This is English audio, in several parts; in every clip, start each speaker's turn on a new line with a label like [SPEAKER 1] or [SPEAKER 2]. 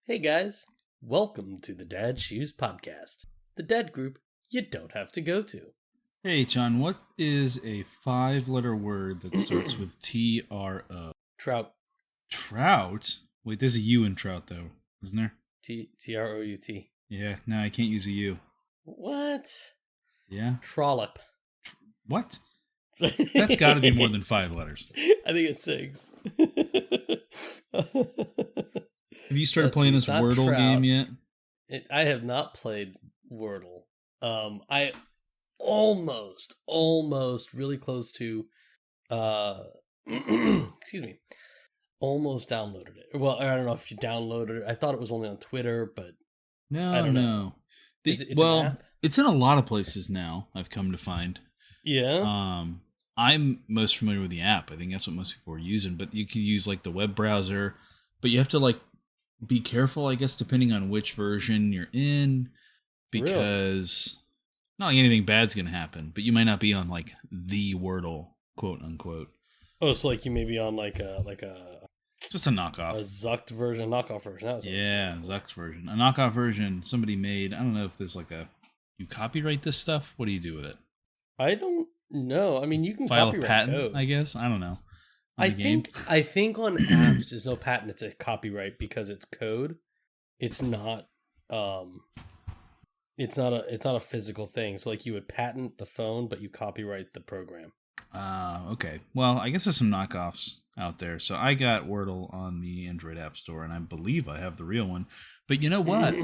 [SPEAKER 1] Hey guys, welcome to the Dad Shoes Podcast, the dad group you don't have to go to.
[SPEAKER 2] Hey, John, what is a 5-letter word that starts with T-R-O?
[SPEAKER 1] Trout.
[SPEAKER 2] Trout? Wait, there's a U in trout, though, isn't there?
[SPEAKER 1] T-R-O-U-T.
[SPEAKER 2] Yeah, no, I can't use a U.
[SPEAKER 1] What?
[SPEAKER 2] Yeah?
[SPEAKER 1] Trollop.
[SPEAKER 2] What? That's got to be more than 5 letters.
[SPEAKER 1] I think it's 6.
[SPEAKER 2] Have you started playing this Wordle
[SPEAKER 1] trout.
[SPEAKER 2] game yet?
[SPEAKER 1] I have not played Wordle. I almost really close to excuse me, almost downloaded it. Well, I don't know if you downloaded it. I thought it was only on Twitter, but
[SPEAKER 2] No,
[SPEAKER 1] I don't know.
[SPEAKER 2] It's
[SPEAKER 1] an app?
[SPEAKER 2] It's in a lot of places now, I've come to find.
[SPEAKER 1] Yeah.
[SPEAKER 2] I'm most familiar with the app. I think that's what most people are using, but you can use like the web browser, but you have to like be careful, I guess, depending on which version you're in, because not like anything bad's going to happen, but you might not be on like the Wordle, quote unquote.
[SPEAKER 1] Oh, so like you may be on like a
[SPEAKER 2] Just a knockoff.
[SPEAKER 1] a Zucked version, knockoff version.
[SPEAKER 2] Yeah, Zuck's version. A knockoff version somebody made. I don't know if there's like you copyright this stuff? What do you do with it?
[SPEAKER 1] I don't know. I mean, you can
[SPEAKER 2] file
[SPEAKER 1] copyright
[SPEAKER 2] a patent,
[SPEAKER 1] code.
[SPEAKER 2] I guess. I don't know.
[SPEAKER 1] I think on apps there's no patent. It's a copyright because it's code. It's not. It's not a physical thing. So like you would patent the phone, but you copyright the program.
[SPEAKER 2] Okay. Well, I guess there's some knockoffs out there. So I got Wordle on the Android App Store, and I believe I have the real one. But you know what?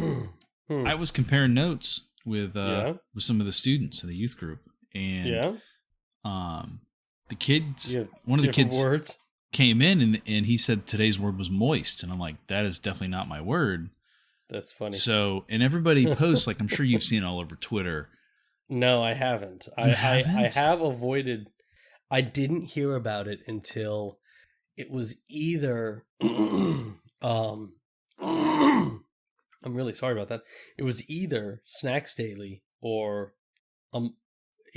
[SPEAKER 2] I was comparing notes with some of the students in the youth group, and the kids, one of the kids
[SPEAKER 1] words
[SPEAKER 2] came in and he said today's word was moist, and I'm like, that is definitely not my word.
[SPEAKER 1] That's funny.
[SPEAKER 2] So, and everybody posts, like I'm sure you've seen all over Twitter.
[SPEAKER 1] No, I haven't. I have avoided. I didn't hear about it until it was either. I'm really sorry about that. It was either Snacks Daily or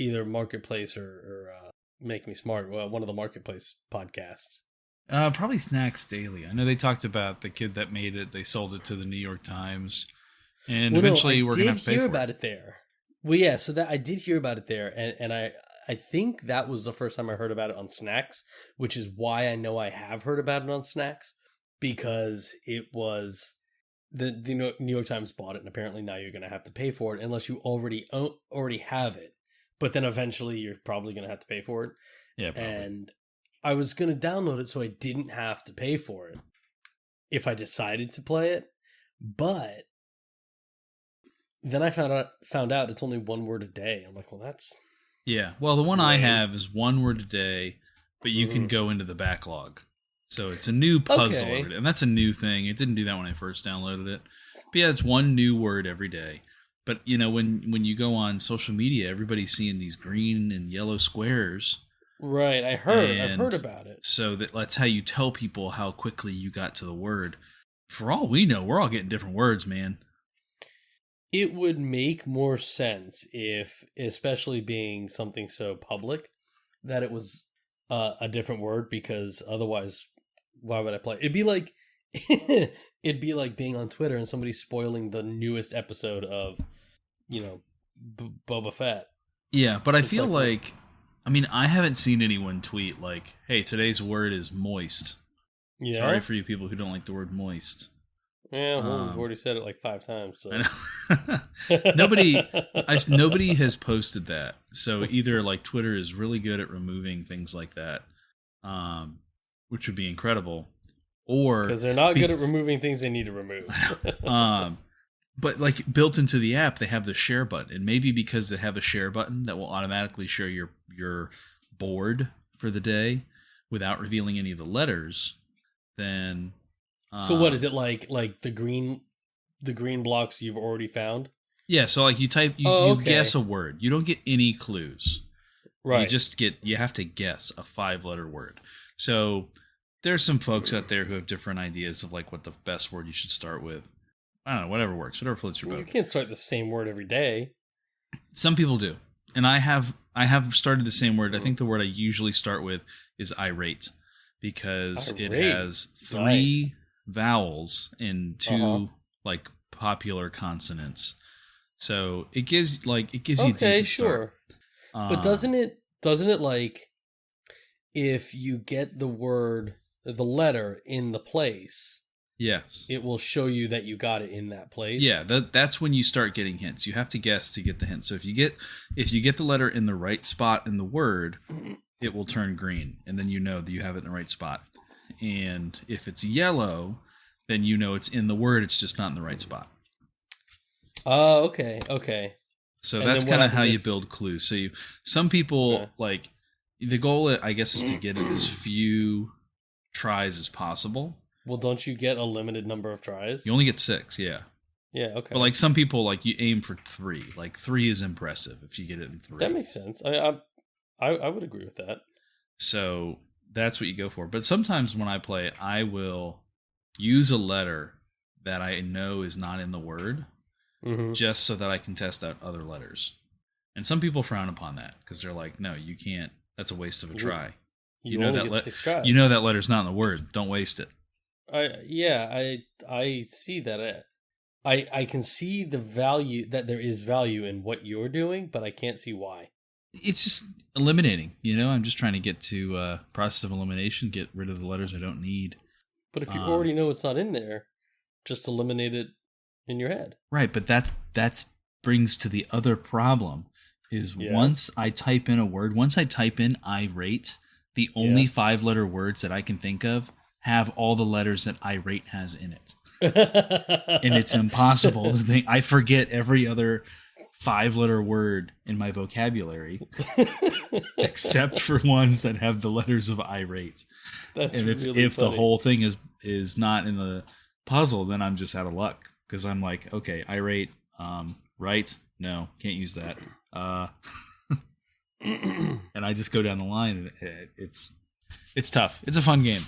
[SPEAKER 1] either Marketplace or Make Me Smart. Well, one of the Marketplace podcasts.
[SPEAKER 2] Probably Snacks Daily. I know they talked about the kid that made it. They sold it to the New York Times, and eventually we're gonna have to pay for it. I did hear about it
[SPEAKER 1] there. Well, yeah. So that I did hear about it there, and I think that was the first time I heard about it on Snacks, which is why I know I have heard about it on Snacks, because it was the New York Times bought it, and apparently now you're going to have to pay for it unless you already have it. But then eventually you're probably going to have to pay for it.
[SPEAKER 2] Yeah, probably.
[SPEAKER 1] And I was going to download it so I didn't have to pay for it if I decided to play it, but then I found out it's only one word a day. I'm like, well, that's...
[SPEAKER 2] Yeah, well, the one I have is one word a day, but you can go into the backlog. So it's a new puzzle, and that's a new thing. It didn't do that when I first downloaded it. But yeah, it's one new word every day. But, you know, when you go on social media, everybody's seeing these green and yellow squares.
[SPEAKER 1] Right, I've heard about it.
[SPEAKER 2] So that's how you tell people how quickly you got to the word. For all we know, we're all getting different words, man.
[SPEAKER 1] It would make more sense if, especially being something so public, that it was a different word, because otherwise, why would I play? It'd be like being on Twitter and somebody spoiling the newest episode of, Boba Fett.
[SPEAKER 2] Yeah, but I feel like I mean, I haven't seen anyone tweet like, "Hey, today's word is moist." Yeah. Sorry for you people who don't like the word moist.
[SPEAKER 1] Yeah, well, we've already said it like 5 times. So.
[SPEAKER 2] I know. Nobody has posted that. So either like Twitter is really good at removing things like that, which would be incredible, or
[SPEAKER 1] because they're not good at removing things they need to remove.
[SPEAKER 2] But like built into the app, they have the share button, and maybe because they have a share button that will automatically share your board for the day without revealing any of the letters, then.
[SPEAKER 1] So what is it like the green blocks you've already found?
[SPEAKER 2] Yeah, so like you guess a word. You don't get any clues.
[SPEAKER 1] Right.
[SPEAKER 2] You have to guess a 5-letter word. So there's some folks out there who have different ideas of like what the best word you should start with. I don't know, whatever works, whatever floats your boat.
[SPEAKER 1] You can't start the same word every day.
[SPEAKER 2] Some people do. And I have started the same word. I think the word I usually start with is irate, because it has 3 vowels and two like popular consonants. So it gives you a decent
[SPEAKER 1] sure.
[SPEAKER 2] start.
[SPEAKER 1] But doesn't it like if you get the letter in the place,
[SPEAKER 2] yes,
[SPEAKER 1] it will show you that you got it in that place?
[SPEAKER 2] Yeah, that's when you start getting hints. You have to guess to get the hint. So if you get the letter in the right spot in the word, it will turn green, and then you know that you have it in the right spot. And if it's yellow, then you know it's in the word, it's just not in the right spot.
[SPEAKER 1] Oh, okay.
[SPEAKER 2] So that's kind of how you build clues. So some people like the goal, I guess, is to get it as few tries as possible.
[SPEAKER 1] Well, don't you get a limited number of tries?
[SPEAKER 2] You only get 6, yeah.
[SPEAKER 1] Yeah, okay.
[SPEAKER 2] But like some people, like you aim for 3. Like 3 is impressive if you get it in 3.
[SPEAKER 1] That makes sense. I would agree with that.
[SPEAKER 2] So that's what you go for. But sometimes when I play, I will use a letter that I know is not in the word, just so that I can test out other letters. And some people frown upon that because they're like, "No, you can't. That's a waste of a try.
[SPEAKER 1] You know that 6 tries.
[SPEAKER 2] You know that letter's not in the word. Don't waste it."
[SPEAKER 1] I see that. I can see the value, that there is value in what you're doing, but I can't see why.
[SPEAKER 2] It's just eliminating, I'm just trying to get to process of elimination, get rid of the letters I don't need.
[SPEAKER 1] But if you already know it's not in there, just eliminate it in your head.
[SPEAKER 2] Right, but that brings to the other problem is once I type in a word, once I type in irate, the only 5-letter words that I can think of have all the letters that irate has in it. And it's impossible to think. I forget every other 5-letter word in my vocabulary except for ones that have the letters of irate.
[SPEAKER 1] That's
[SPEAKER 2] and if the whole thing is not in the puzzle, then I'm just out of luck because I'm like, okay, irate, right? No, can't use that. And I just go down the line, and it's tough. It's a fun game.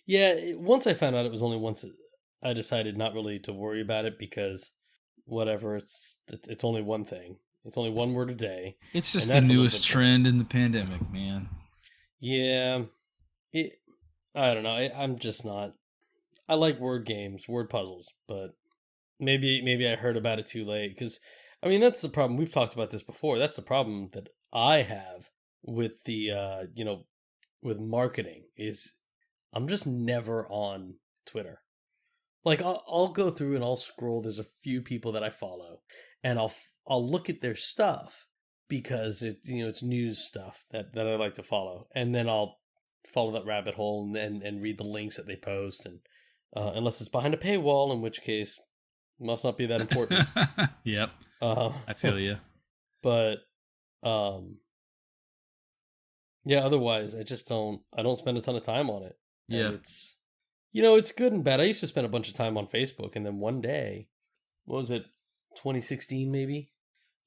[SPEAKER 1] Yeah, once I found out it was only once, I decided not really to worry about it because whatever, it's only one thing. It's only one word a day.
[SPEAKER 2] It's just the newest trend in the pandemic, man.
[SPEAKER 1] Yeah. I don't know. I'm just not. I like word games, word puzzles, but maybe I heard about it too late because, I mean, that's the problem. We've talked about this before. That's the problem that I have with the, with marketing is I'm just never on Twitter. Like I'll go through and I'll scroll. There's a few people that I follow, and I'll look at their stuff because it's news stuff that I like to follow, and then I'll follow that rabbit hole and read the links that they post, and unless it's behind a paywall, in which case it must not be that important.
[SPEAKER 2] Yep, I feel you.
[SPEAKER 1] But yeah, otherwise I don't spend a ton of time on it.
[SPEAKER 2] Yeah,
[SPEAKER 1] and it's good and bad. I used to spend a bunch of time on Facebook, and then one day, what was it, 2016 maybe?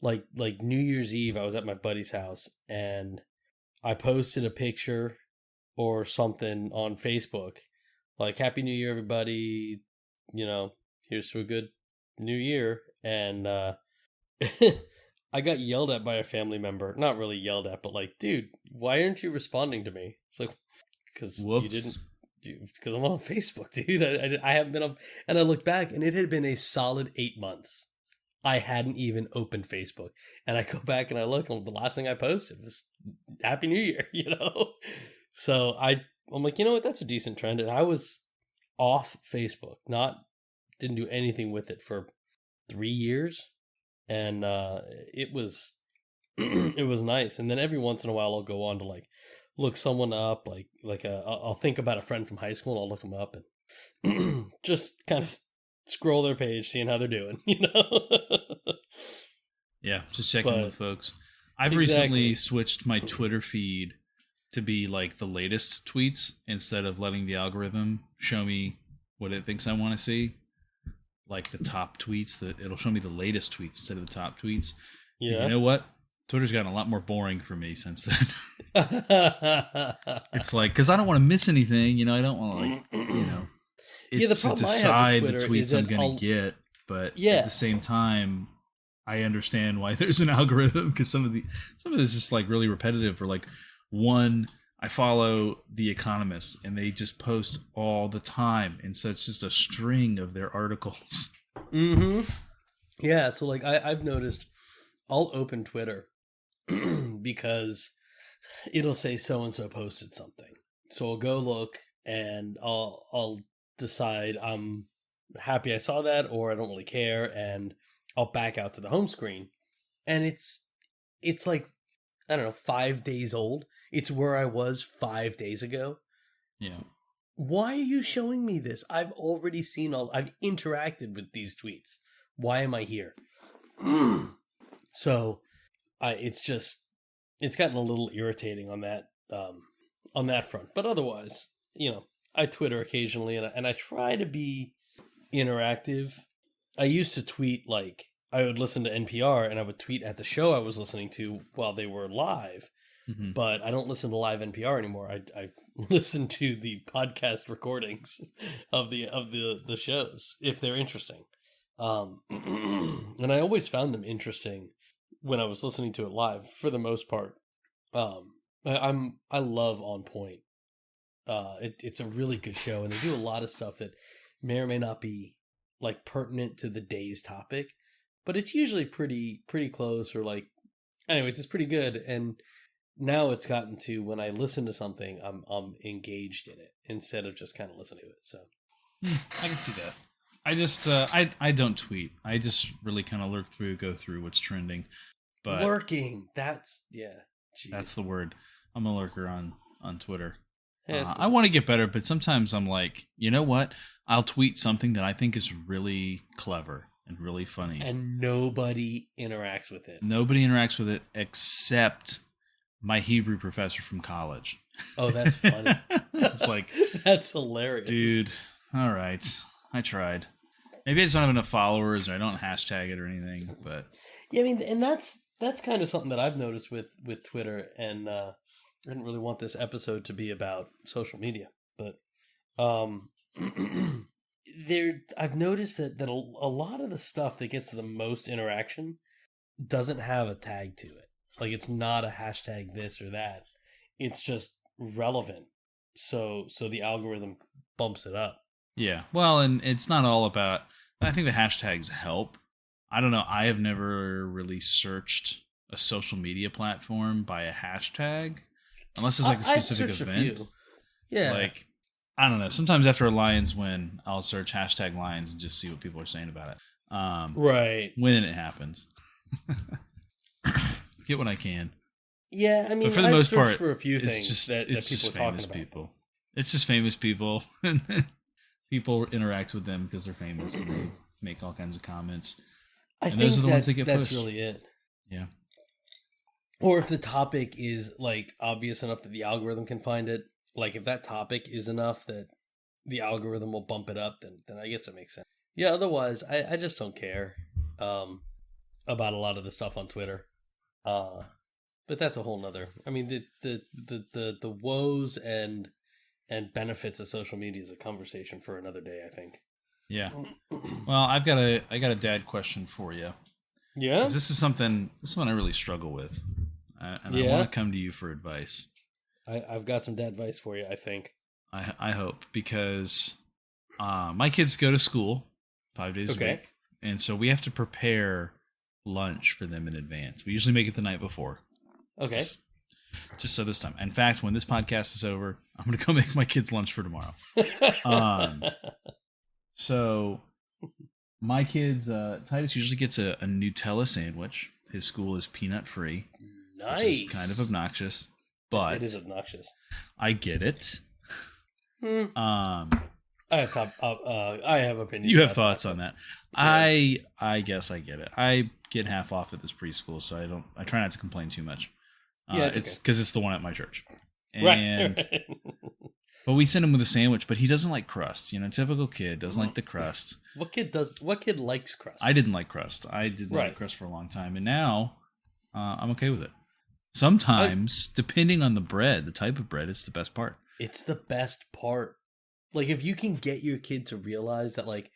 [SPEAKER 1] Like New Year's Eve, I was at my buddy's house, and I posted a picture or something on Facebook, like Happy New Year, everybody. Here's to a good New Year, and I got yelled at by a family member. Not really yelled at, but like, dude, why aren't you responding to me? It's like, because you didn't. Because I'm on Facebook, dude. I haven't been on, and I look back, and it had been a solid 8 months. I hadn't even opened Facebook, and I go back and I look, and the last thing I posted was Happy New Year, So I'm like, you know what? That's a decent trend, and I was off Facebook, didn't do anything with it for 3 years, and it was it was nice. And then every once in a while, I'll go on to like look someone up, I'll think about a friend from high school, and I'll look them up and just kind of scroll their page, seeing how they're doing,
[SPEAKER 2] Yeah, just checking with folks. I've recently switched my Twitter feed to be like the latest tweets instead of letting the algorithm show me what it thinks I want to see, like the top tweets. It'll show me the latest tweets instead of the top tweets. Yeah, and you know what? Twitter's gotten a lot more boring for me since then. It's like, because I don't want to miss anything, I don't want to
[SPEAKER 1] the problem
[SPEAKER 2] decide the tweets I'm going to get, but at the same time, I understand why there's an algorithm, because some of this is like really repetitive, or like one, I follow The Economist, and they just post all the time, and so it's just a string of their articles.
[SPEAKER 1] Mm-hmm. Yeah, so like I've noticed I'll open Twitter because it'll say so and so posted something. So I'll go look and I'll decide I'm happy I saw that or I don't really care, and I'll back out to the home screen. And it's like, I don't know, 5 days old. It's where I was 5 days ago.
[SPEAKER 2] Yeah.
[SPEAKER 1] Why are you showing me this? I've already seen I've interacted with these tweets. Why am I here? So it's gotten a little irritating on that front. But otherwise, I Twitter occasionally, and I try to be interactive. I used to tweet, like, I would listen to NPR and I would tweet at the show I was listening to while they were live.
[SPEAKER 2] Mm-hmm.
[SPEAKER 1] But I don't listen to live NPR anymore. I listen to the podcast recordings of the shows if they're interesting. And I always found them interesting when I was listening to it live, for the most part. I love On Point. It's a really good show, and they do a lot of stuff that may or may not be like pertinent to the day's topic, but it's usually pretty close, or like, anyways, it's pretty good. And now it's gotten to, when I listen to something, I'm engaged in it instead of just kind of listening to it. So
[SPEAKER 2] I can see that. I just I don't tweet. I just really kind of go through what's trending. But
[SPEAKER 1] lurking, that's
[SPEAKER 2] the word. I'm a lurker on Twitter.
[SPEAKER 1] Yeah,
[SPEAKER 2] I want to get better, but sometimes I'm like, you know what? I'll tweet something that I think is really clever and really funny,
[SPEAKER 1] and nobody interacts with it.
[SPEAKER 2] Nobody interacts with it except my Hebrew professor from college.
[SPEAKER 1] Oh, that's funny.
[SPEAKER 2] It's like,
[SPEAKER 1] that's hilarious,
[SPEAKER 2] dude. All right, I tried. Maybe I just don't have enough followers, or I don't hashtag it or anything. But
[SPEAKER 1] yeah, I mean, and that's kind of something that I've noticed with Twitter. And I didn't really want this episode to be about social media, but I've noticed that a lot of the stuff that gets the most interaction doesn't have a tag to it. Like, it's not a hashtag this or that. It's just relevant. So the algorithm bumps it up.
[SPEAKER 2] yeah, well, and it's not all about. I think the hashtags help. I don't know. I have never really searched a social media platform by a hashtag, unless it's like a specific event.
[SPEAKER 1] Yeah.
[SPEAKER 2] Like, I don't know. Sometimes after a Lions win, I'll search hashtag Lions and just see what people are saying about it.
[SPEAKER 1] Right.
[SPEAKER 2] When it happens. Get what I can.
[SPEAKER 1] Yeah, I mean,
[SPEAKER 2] but for the most part,
[SPEAKER 1] for a few things
[SPEAKER 2] it's just
[SPEAKER 1] that people are
[SPEAKER 2] famous
[SPEAKER 1] talking about.
[SPEAKER 2] People. It's just famous people. And people interact with them because they're famous and they make all kinds of comments.
[SPEAKER 1] I think
[SPEAKER 2] those are the ones that get pushed.
[SPEAKER 1] That's really it.
[SPEAKER 2] Yeah.
[SPEAKER 1] Or if the topic is like obvious enough that the algorithm can find it, like if that topic is enough that the algorithm will bump it up, then I guess it makes sense. Yeah, otherwise I just don't care about a lot of the stuff on Twitter. But that's a whole nother. I mean, the woes and benefits of social media is a conversation for another day, I think.
[SPEAKER 2] Yeah. Well, I got a dad question for you.
[SPEAKER 1] Yeah.
[SPEAKER 2] 'Cause this is something I really struggle with, and I want to come to you for advice.
[SPEAKER 1] I've got some dad advice for you, I think.
[SPEAKER 2] I hope, because my kids go to school 5 days a week, and so we have to prepare lunch for them in advance. We usually make it the night before.
[SPEAKER 1] Okay.
[SPEAKER 2] Just so this time. In fact, when this podcast is over, I'm going to go make my kids lunch for tomorrow. So my kids, Titus usually gets a Nutella sandwich. His school is peanut free.
[SPEAKER 1] Nice.
[SPEAKER 2] Which is kind of obnoxious, but
[SPEAKER 1] it is obnoxious.
[SPEAKER 2] I get it.
[SPEAKER 1] I have opinions.
[SPEAKER 2] You have thoughts on that. Yeah. I guess I get it. I get half off at this preschool, so I try not to complain too much. It's because it's the one at my church. And
[SPEAKER 1] right.
[SPEAKER 2] But we send him with a sandwich, but he doesn't like crust. Typical kid doesn't like the crust.
[SPEAKER 1] What kid likes crust?
[SPEAKER 2] I didn't like crust. I didn't like crust for a long time, and now I'm okay with it. Sometimes, depending on the bread, the type of bread, it's the best part.
[SPEAKER 1] It's the best part. Like, if you can get your kid to realize that, like,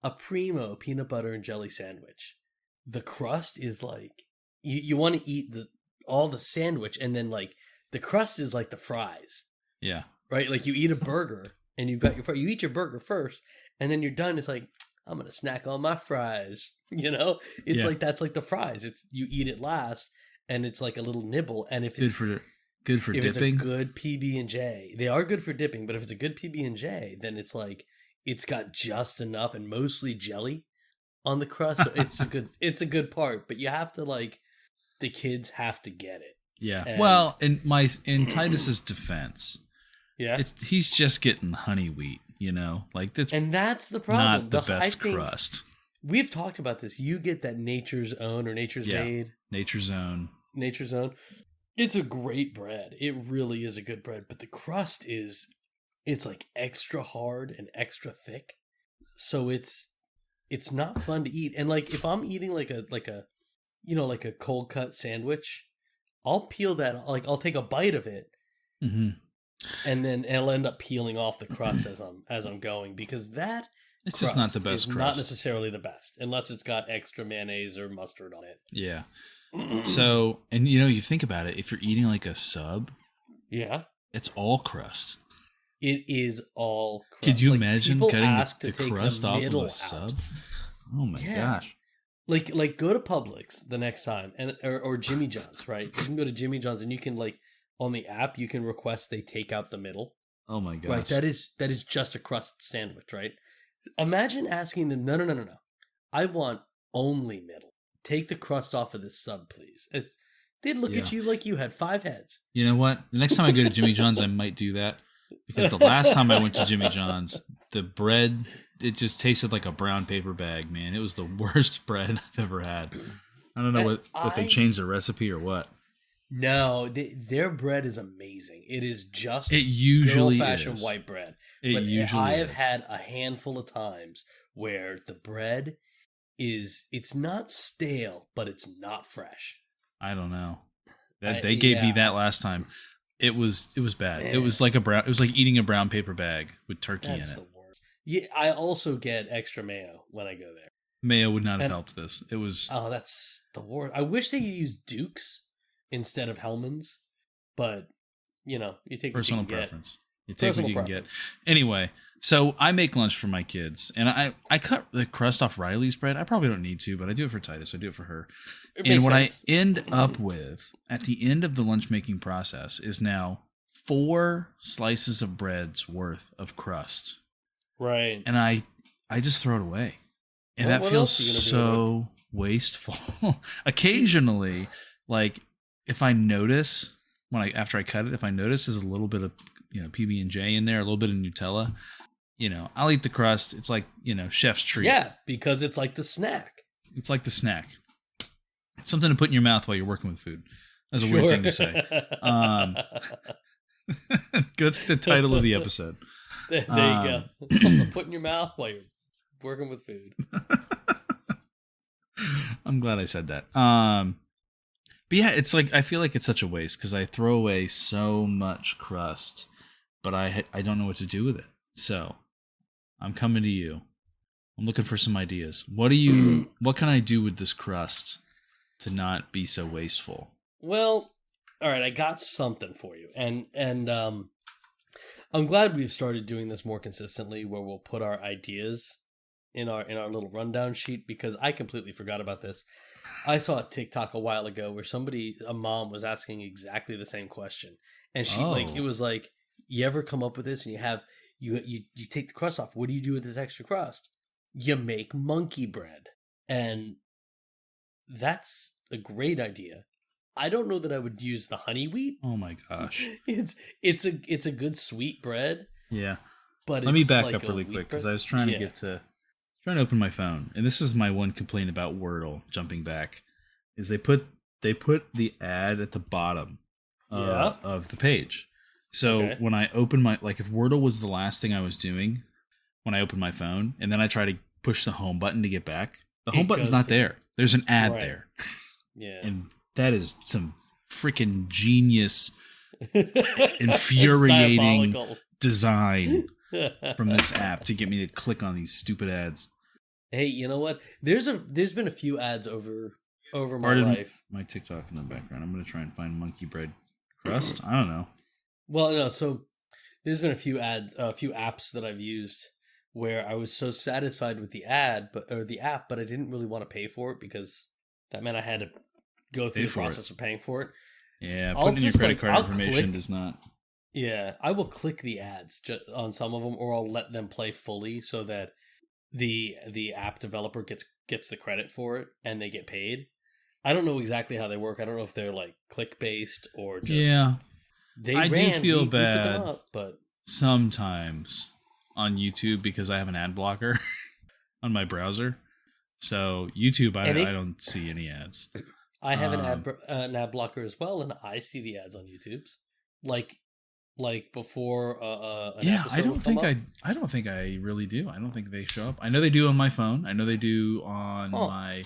[SPEAKER 1] a Primo peanut butter and jelly sandwich, the crust is like, you want to eat all the sandwich and then, like, The crust is like the fries,
[SPEAKER 2] Yeah.
[SPEAKER 1] right? Like you eat a burger and you've got you eat your burger first, and then you're done. It's like, I'm gonna snack on my fries. It's
[SPEAKER 2] Yeah.
[SPEAKER 1] like that's like the fries. It's you eat it last, and it's like a little nibble. And if
[SPEAKER 2] Good
[SPEAKER 1] it's
[SPEAKER 2] for
[SPEAKER 1] if it's a
[SPEAKER 2] dipping.
[SPEAKER 1] good PB and J, they are good for dipping. But if it's a good PB and J, then it's like it's got just enough and mostly jelly on the crust. So it's a good part. But you have to like the kids have to get it.
[SPEAKER 2] Yeah.
[SPEAKER 1] And,
[SPEAKER 2] Well, in Titus's defense,
[SPEAKER 1] yeah,
[SPEAKER 2] he's just getting honey wheat, like that's
[SPEAKER 1] the problem.
[SPEAKER 2] not the best
[SPEAKER 1] I think
[SPEAKER 2] crust.
[SPEAKER 1] we've talked about this. You get that Nature's Own or Nature's Made.
[SPEAKER 2] Nature's Own.
[SPEAKER 1] Nature's Own. It's a great bread. It really is a good bread, but the crust it's like extra hard and extra thick. So it's not fun to eat. And like if I'm eating like a cold cut sandwich, I'll peel that, like I'll take a bite of it.
[SPEAKER 2] Mm-hmm.
[SPEAKER 1] And then I'll end up peeling off the crust as I'm going, because that
[SPEAKER 2] it's just not the best
[SPEAKER 1] is
[SPEAKER 2] crust.
[SPEAKER 1] not necessarily the best unless it's got extra mayonnaise or mustard on it.
[SPEAKER 2] Yeah. So, and you think about it, if you're eating like a sub,
[SPEAKER 1] yeah,
[SPEAKER 2] it's all crust.
[SPEAKER 1] It is all crust.
[SPEAKER 2] Could you imagine cutting the
[SPEAKER 1] take
[SPEAKER 2] crust
[SPEAKER 1] the
[SPEAKER 2] off of
[SPEAKER 1] middle
[SPEAKER 2] a
[SPEAKER 1] out.
[SPEAKER 2] sub? Oh my gosh.
[SPEAKER 1] Like go to Publix the next time or Jimmy John's, right? You can go to Jimmy John's and you can like on the app you can request they take out the middle.
[SPEAKER 2] Oh my gosh.
[SPEAKER 1] Right, that is just a crust sandwich, right? Imagine asking them, no. I want only middle. Take the crust off of this sub, please. They'd look at you like you had 5 heads.
[SPEAKER 2] You know what? The next time I go to Jimmy John's, I might do that. Because the last time I went to Jimmy John's, the bread, it just tasted like a brown paper bag, man. It was the worst bread I've ever had. I don't know what they changed the recipe or what.
[SPEAKER 1] No, their bread is amazing. It is just
[SPEAKER 2] it usually
[SPEAKER 1] old-fashioned
[SPEAKER 2] is.
[SPEAKER 1] white bread.
[SPEAKER 2] It usually
[SPEAKER 1] I have
[SPEAKER 2] is.
[SPEAKER 1] had a handful of times where the bread it's not stale, but it's not fresh.
[SPEAKER 2] I don't know. They gave me that last time. It was bad. Man. It was like eating a brown paper bag with turkey in it.
[SPEAKER 1] The worst. Yeah, I also get extra mayo when I go there.
[SPEAKER 2] Mayo would not have helped this. It was
[SPEAKER 1] that's the worst. I wish they used Dukes instead of Hellman's, but you take
[SPEAKER 2] personal
[SPEAKER 1] what you can
[SPEAKER 2] preference. You take what you can get. Anyway, so I make lunch for my kids, and I cut the crust off Riley's bread. I probably don't need to, but I do it for Titus. I do it for her. And what I end up with at the end of the lunch making process is now 4 slices of bread's worth of crust.
[SPEAKER 1] Right.
[SPEAKER 2] And I just throw it away. And that feels so wasteful. Occasionally, like if I notice after I cut it, if I notice there's a little bit of PB&J in there, a little bit of Nutella, I'll eat the crust. It's like, chef's treat.
[SPEAKER 1] Yeah, because it's like the snack.
[SPEAKER 2] It's like the snack. Something to put in your mouth while you're working with food. That's a weird thing to say. That's the title of the episode.
[SPEAKER 1] There you go. Something to put in your mouth while you're working with food.
[SPEAKER 2] I'm glad I said that. But yeah, it's like I feel like it's such a waste because I throw away so much crust, but I don't know what to do with it. So I'm coming to you. I'm looking for some ideas. What can I do with this crust to not be so wasteful?
[SPEAKER 1] Well, all right, I got something for you, and I'm glad we've started doing this more consistently, where we'll put our ideas in our little rundown sheet, because I completely forgot about this. I saw a TikTok a while ago where a mom was asking exactly the same question, and she it was like, you ever come up with this and you take the crust off? What do you do with this extra crust? You make monkey bread, and that's a great idea. I don't know that I would use the honey wheat.
[SPEAKER 2] Oh my gosh,
[SPEAKER 1] it's a good sweet bread.
[SPEAKER 2] Yeah,
[SPEAKER 1] but
[SPEAKER 2] let me back up really quick because I was trying to open my phone, and this is my one complaint about Wordle. Jumping back, is they put the ad at the bottom of the page. So when I open if Wordle was the last thing I was doing when I opened my phone, and then I try to push the home button to get back, the home button's not there. There's an ad there. Yeah, and that is some freaking genius, infuriating design from this app to get me to click on these stupid ads.
[SPEAKER 1] Hey, you know what? There's been a few ads over my life.
[SPEAKER 2] My TikTok in the background. I'm gonna try and find monkey bread crust? I don't know.
[SPEAKER 1] Well, no. So there's been a few apps that I've used where I was so satisfied with the app, but I didn't really want to pay for it because that meant I had to go through the process of paying for it.
[SPEAKER 2] Yeah, putting in your credit card information does not.
[SPEAKER 1] Yeah, I will click the ads on some of them, or I'll let them play fully so that the app developer gets the credit for it and they get paid. I don't know exactly how they work. I don't know if they're like click based or just
[SPEAKER 2] I do feel bad
[SPEAKER 1] up, but
[SPEAKER 2] sometimes on YouTube because I have an ad blocker on my browser. So YouTube, I don't see any ads.
[SPEAKER 1] I have an ad blocker as well, and I see the ads on YouTube's like before.
[SPEAKER 2] I don't think I really do. I don't think they show up. I know they do on my phone. I know they do on my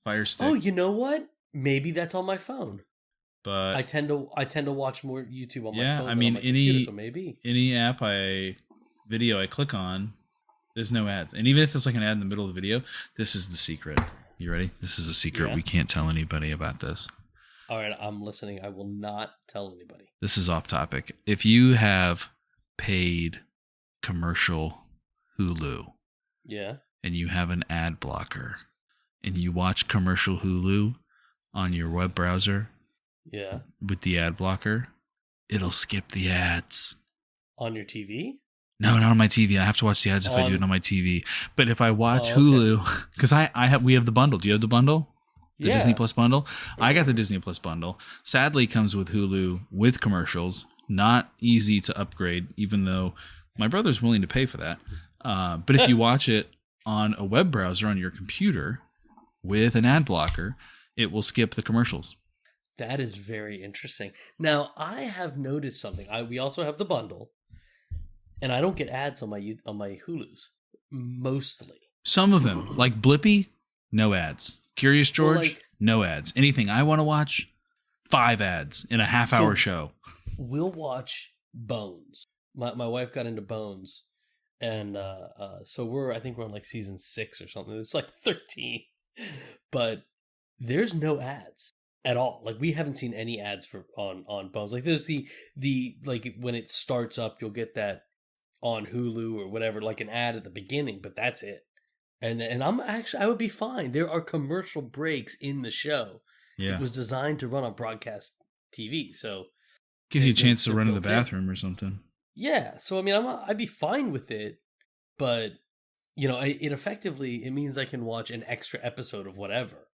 [SPEAKER 2] Fire Stick.
[SPEAKER 1] Oh, you know what? Maybe that's on my phone.
[SPEAKER 2] But
[SPEAKER 1] I tend to watch more YouTube on my phone.
[SPEAKER 2] Yeah, I mean
[SPEAKER 1] any
[SPEAKER 2] app video I click on, there's no ads. And even if it's like an ad in the middle of the video, this is the secret. You ready? This is a secret. Yeah. We can't tell anybody about this.
[SPEAKER 1] All right, I'm listening. I will not tell anybody.
[SPEAKER 2] This is off topic. If you have paid commercial Hulu, and you have an ad blocker, and you watch commercial Hulu on your web browser, with the ad blocker, it'll skip the ads.
[SPEAKER 1] On your TV?
[SPEAKER 2] No, not on my TV. I have to watch the ads if I do it on my TV. But if I watch Hulu, because we have the bundle. Do you have the bundle? The Disney Plus bundle? I got the Disney Plus bundle. Sadly, it comes with Hulu with commercials. Not easy to upgrade, even though my brother's willing to pay for that. But if you watch it on a web browser on your computer with an ad blocker, it will skip the commercials.
[SPEAKER 1] That is very interesting. Now, I have noticed something. We also have the bundle, and I don't get ads on my Hulus, mostly.
[SPEAKER 2] Some of them, like Blippi, no ads. Curious George, no ads. Anything I want to watch, 5 ads in a half-hour show.
[SPEAKER 1] We'll watch Bones. My wife got into Bones, and so I think we're on like season 6 or something. It's like 13, but there's no ads at all. Like we haven't seen any ads on Bones. Like there's the like when it starts up, you'll get that on Hulu or whatever, like an ad at the beginning, but that's it. And I would be fine. There are commercial breaks in the show. Yeah. It was designed to run on broadcast TV, so
[SPEAKER 2] gives you a chance to run to the bathroom or something.
[SPEAKER 1] Yeah, so I mean, I'd be fine with it, but it means I can watch an extra episode of whatever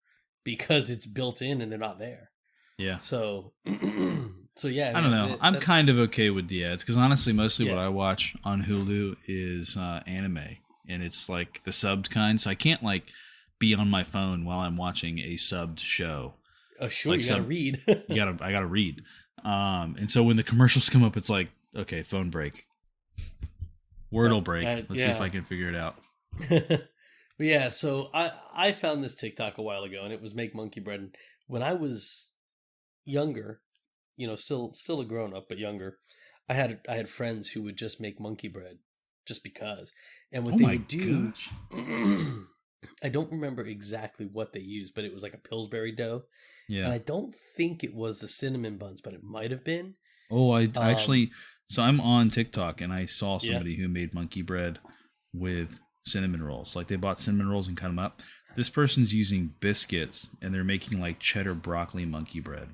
[SPEAKER 1] because it's built in and they're not there.
[SPEAKER 2] Yeah.
[SPEAKER 1] So yeah.
[SPEAKER 2] I don't know. I'm kind of okay with the ads because honestly, mostly what I watch on Hulu is anime. And it's like the subbed kind, so I can't like be on my phone while I'm watching a subbed show.
[SPEAKER 1] Oh, sure, like you gotta read.
[SPEAKER 2] I gotta read. And so when the commercials come up, it's like, okay, phone break, Wordle break. Let's see if I can figure it out.
[SPEAKER 1] But yeah, so I found this TikTok a while ago, and it was make monkey bread. And when I was younger, still a grown up but younger, I had friends who would just make monkey bread. Just because. And what they would do, I don't remember exactly what they used, but it was like a Pillsbury dough. Yeah. And I don't think it was the cinnamon buns, but it might have been.
[SPEAKER 2] Oh, I actually, so I'm on TikTok and I saw somebody who made monkey bread with cinnamon rolls. Like they bought cinnamon rolls and cut them up. This person's using biscuits and they're making like cheddar broccoli monkey bread.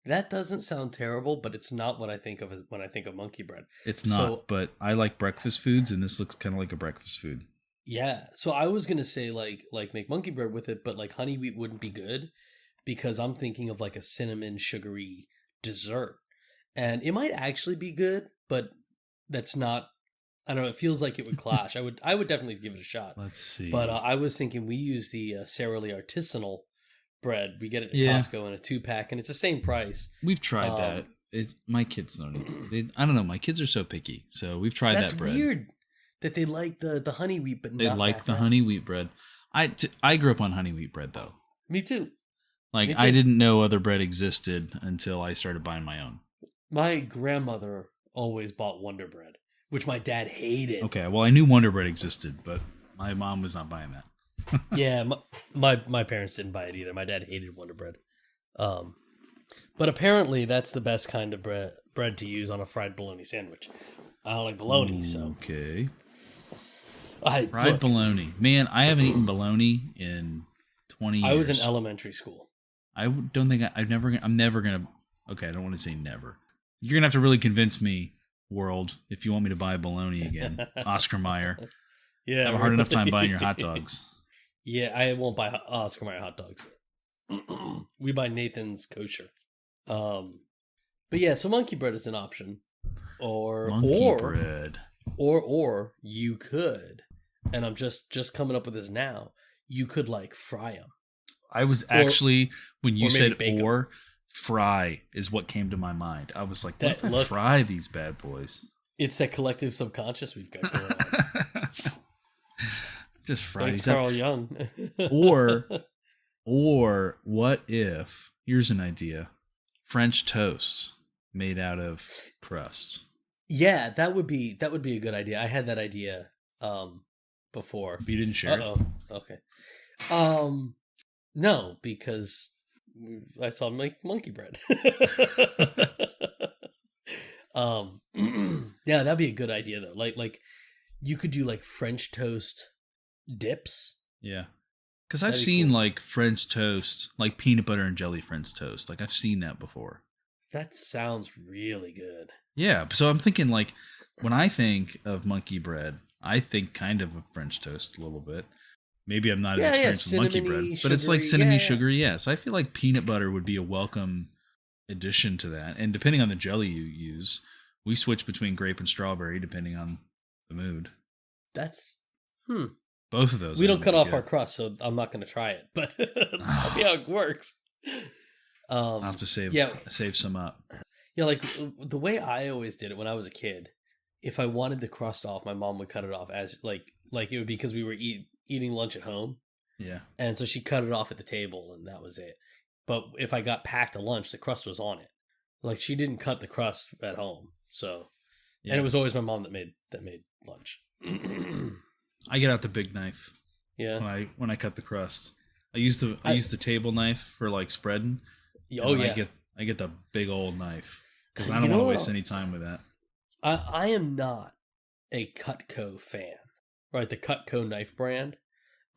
[SPEAKER 1] That doesn't sound terrible, but it's not what I think of when I think of monkey bread.
[SPEAKER 2] It's not, but I like breakfast foods, and this looks kind of like a breakfast food.
[SPEAKER 1] Yeah, so I was gonna say like make monkey bread with it, but like honey wheat wouldn't be good because I'm thinking of like a cinnamon sugary dessert, and it might actually be good, but that's not. I don't know. It feels like it would clash. I would definitely give it a shot.
[SPEAKER 2] Let's see.
[SPEAKER 1] But I was thinking we use the Sara Lee artisanal bread. We get it at Costco in a 2-pack, and it's the same price.
[SPEAKER 2] We've tried that. My kids don't eat it. I don't know. My kids are so picky, so we've tried that bread.
[SPEAKER 1] That's weird that they like the honey wheat, but
[SPEAKER 2] they like the honey wheat bread. I grew up on honey wheat bread though.
[SPEAKER 1] Me too.
[SPEAKER 2] Like I didn't know other bread existed until I started buying my own.
[SPEAKER 1] My grandmother always bought Wonder Bread, which my dad hated.
[SPEAKER 2] Okay, well I knew Wonder Bread existed, but my mom was not buying that.
[SPEAKER 1] Yeah, my parents didn't buy it either. My dad hated Wonder Bread. But apparently, that's the best kind of bread to use on a fried bologna sandwich. I don't like bologna, so
[SPEAKER 2] Okay. Fried
[SPEAKER 1] look.
[SPEAKER 2] bologna. Man, I haven't eaten bologna in 20 years.
[SPEAKER 1] I was in elementary school.
[SPEAKER 2] Don't think I'm never gonna. Okay, I don't want to say never. You're gonna have to really convince me, world, if you want me to buy bologna again. Oscar Mayer.
[SPEAKER 1] Yeah,
[SPEAKER 2] I have a hard enough time buying your hot dogs.
[SPEAKER 1] Yeah, I won't buy Oscar Mayer hot dogs. We buy Nathan's kosher. But yeah, so monkey bread is an option, or
[SPEAKER 2] bread,
[SPEAKER 1] or you could, and I'm just coming up with this now. You could like fry them.
[SPEAKER 2] I was actually when you said
[SPEAKER 1] or
[SPEAKER 2] fry is what came to my mind. I was like, what if I fry these bad boys?
[SPEAKER 1] It's that collective subconscious we've got going on.
[SPEAKER 2] Just fry
[SPEAKER 1] Thanks,
[SPEAKER 2] these
[SPEAKER 1] Carl
[SPEAKER 2] up.
[SPEAKER 1] Jung.
[SPEAKER 2] or what if? Here's an idea: French toast made out of crust.
[SPEAKER 1] Yeah, that would be a good idea. I had that idea before.
[SPEAKER 2] But you didn't share it?
[SPEAKER 1] Okay. No, because I saw monkey bread. Yeah, that'd be a good idea though. Like you could do like French toast dips.
[SPEAKER 2] Yeah. Because I've seen like French toast, like peanut butter and jelly French toast. Like I've seen that before.
[SPEAKER 1] That sounds really good.
[SPEAKER 2] Yeah. So I'm thinking like when I think of monkey bread, I think kind of of French toast a little bit. Maybe I'm not as experienced with monkey bread, but it's like cinnamony, sugary. Yeah. So I feel like peanut butter would be a welcome addition to that. And depending on the jelly you use, we switch between grape and strawberry depending on the mood.
[SPEAKER 1] That's
[SPEAKER 2] Both of those.
[SPEAKER 1] We don't cut off our crust, so I'm not going to try it. But that'll be how it works.
[SPEAKER 2] I'll have to save some up.
[SPEAKER 1] Yeah, like the way I always did it when I was a kid. If I wanted the crust off, my mom would cut it off as like it would be because we were eating lunch at home.
[SPEAKER 2] Yeah.
[SPEAKER 1] And so she cut it off at the table, and that was it. But if I got packed a lunch, the crust was on it. Like she didn't cut the crust at home, so and it was always my mom that made lunch.
[SPEAKER 2] I get out the big knife.
[SPEAKER 1] Yeah.
[SPEAKER 2] When I cut the crust, I use the table knife for like spreading.
[SPEAKER 1] Oh yeah.
[SPEAKER 2] I get the big old knife because I don't want to waste any time with that.
[SPEAKER 1] I am not a Cutco fan, right? The Cutco knife brand,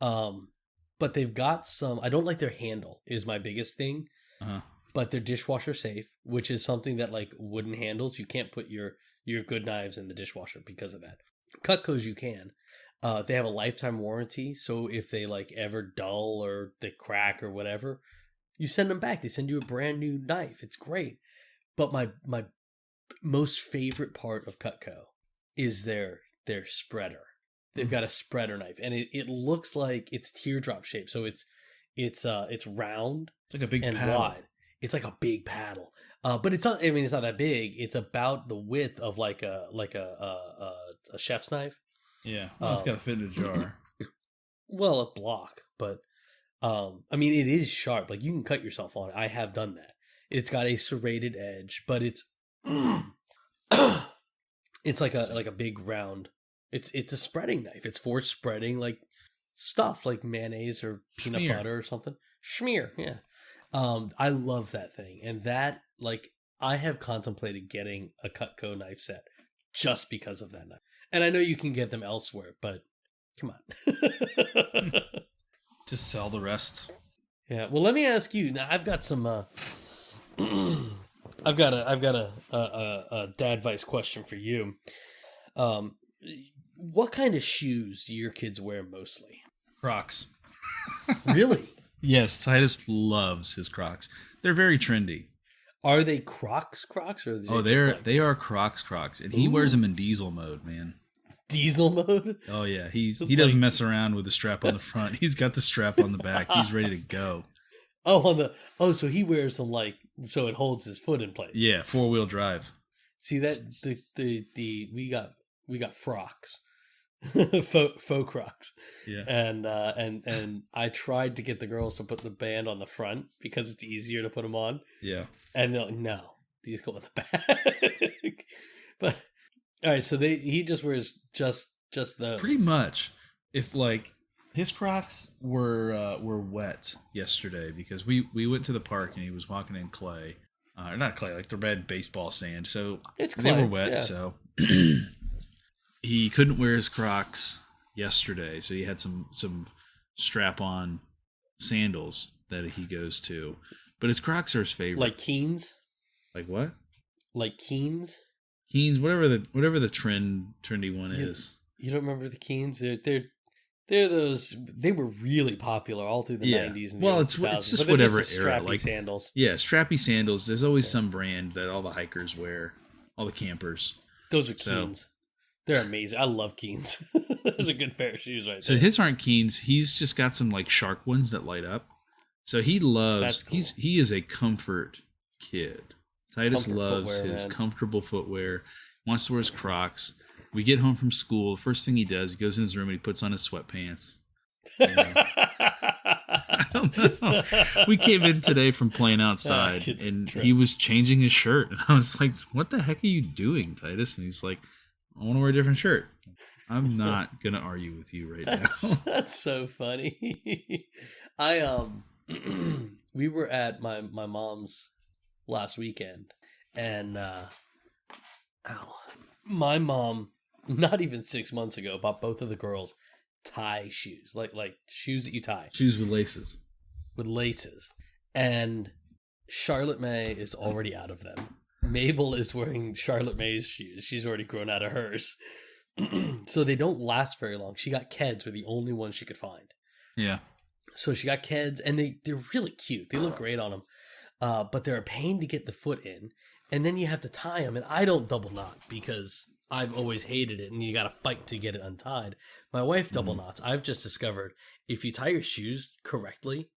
[SPEAKER 1] but they've got some. I don't like their handle. Is my biggest thing. But they're dishwasher safe, which is something that like wooden handles, you can't put your good knives in the dishwasher because of that. Cutco's you can. They have a lifetime warranty, so if they like ever dull or they crack or whatever, you send them back. They send you a brand new knife. It's great. But my most favorite part of Cutco is their spreader. They've got a spreader knife, and it looks like it's teardrop shaped, so it's round.
[SPEAKER 2] It's like a big
[SPEAKER 1] and
[SPEAKER 2] paddle.
[SPEAKER 1] Wide. It's like a big paddle. But it's not. I mean, it's not that big. It's about the width of like a chef's knife.
[SPEAKER 2] Yeah, well, it's got to fit in a jar.
[SPEAKER 1] Well, a block, but I mean, it is sharp. Like you can cut yourself on it. I have done that. It's got a serrated edge, but it's it's like a big round. It's a spreading knife. It's for spreading like stuff like mayonnaise or peanut butter or something. Schmear, yeah. I love that thing, and that like I have contemplated getting a Cutco knife set just because of that knife. And I know you can get them elsewhere, but come on.
[SPEAKER 2] Just sell the rest.
[SPEAKER 1] Yeah. Well, let me ask you. Now, I've got some. I've got a dad advice question for you. What kind of shoes do your kids wear mostly?
[SPEAKER 2] Crocs.
[SPEAKER 1] Really?
[SPEAKER 2] Yes, Titus loves his Crocs. They're very trendy.
[SPEAKER 1] Are they Crocs, or
[SPEAKER 2] they are Crocs, and he wears them in diesel mode, man.
[SPEAKER 1] Diesel mode?
[SPEAKER 2] Oh yeah, he doesn't mess around with the strap on the front. He's got the strap on the back. He's ready to go.
[SPEAKER 1] So he wears them so it holds his foot in place.
[SPEAKER 2] Yeah, 4-wheel drive.
[SPEAKER 1] See that we got frocks. faux Crocs.
[SPEAKER 2] Yeah.
[SPEAKER 1] And I tried to get the girls to put the band on the front because it's easier to put them on.
[SPEAKER 2] Yeah.
[SPEAKER 1] And they're like, no, these go in the back. But all right, so he just wears just those.
[SPEAKER 2] Pretty much. If like His Crocs were wet yesterday because we went to the park and he was walking in clay, or not clay, like the red baseball sand. So
[SPEAKER 1] It's
[SPEAKER 2] they were
[SPEAKER 1] clay.
[SPEAKER 2] wet.
[SPEAKER 1] Yeah.
[SPEAKER 2] So he couldn't wear his Crocs yesterday. So he had some strap on sandals that he goes to, but his Crocs are his favorite.
[SPEAKER 1] Like Keens?
[SPEAKER 2] Like what?
[SPEAKER 1] Like Keens?
[SPEAKER 2] Keens, whatever the trendy one is.
[SPEAKER 1] You don't remember the Keens? They're those. They were really popular all through the '90s and the early 2000s.
[SPEAKER 2] It's just
[SPEAKER 1] but they're
[SPEAKER 2] whatever
[SPEAKER 1] just
[SPEAKER 2] era.
[SPEAKER 1] strappy
[SPEAKER 2] Like
[SPEAKER 1] sandals.
[SPEAKER 2] yeah, strappy sandals. There's always some brand that all the hikers wear, all the campers.
[SPEAKER 1] Those are
[SPEAKER 2] So-
[SPEAKER 1] Keens. They're amazing. I love Keens. Those are a good pair of shoes right
[SPEAKER 2] So
[SPEAKER 1] there.
[SPEAKER 2] his aren't Keens. He's just got some like shark ones that light up. So he loves.
[SPEAKER 1] That's cool.
[SPEAKER 2] He is a comfort kid. Titus
[SPEAKER 1] Comfort
[SPEAKER 2] loves
[SPEAKER 1] footwear,
[SPEAKER 2] his
[SPEAKER 1] man.
[SPEAKER 2] comfortable footwear. Wants to wear his Crocs. We get home from school. First thing he does, he goes in his room and he puts on his sweatpants. I don't know. We came in today from playing outside,
[SPEAKER 1] kid's
[SPEAKER 2] and
[SPEAKER 1] trip.
[SPEAKER 2] he was changing his shirt, and I was like, "What the heck are you doing, Titus?" And he's like, "I want to wear a different shirt." I'm not gonna argue with you right now.
[SPEAKER 1] That's so funny. I we were at my mom's last weekend, and my mom, not even 6 months ago, bought both of the girls tie shoes, like shoes that you tie
[SPEAKER 2] Shoes with laces.
[SPEAKER 1] with laces, and Charlotte May is already out of them. Mabel is wearing Charlotte May's shoes. She's already grown out of hers. So they don't last very long. She got Keds, were the only ones she could find.
[SPEAKER 2] Yeah.
[SPEAKER 1] So she got Keds, and they're really cute. They look great on them. But they're a pain to get the foot in. And then you have to tie them. And I don't double knot because I've always hated it. And you got to fight to get it untied. My wife double knots. I've just discovered if you tie your shoes correctly,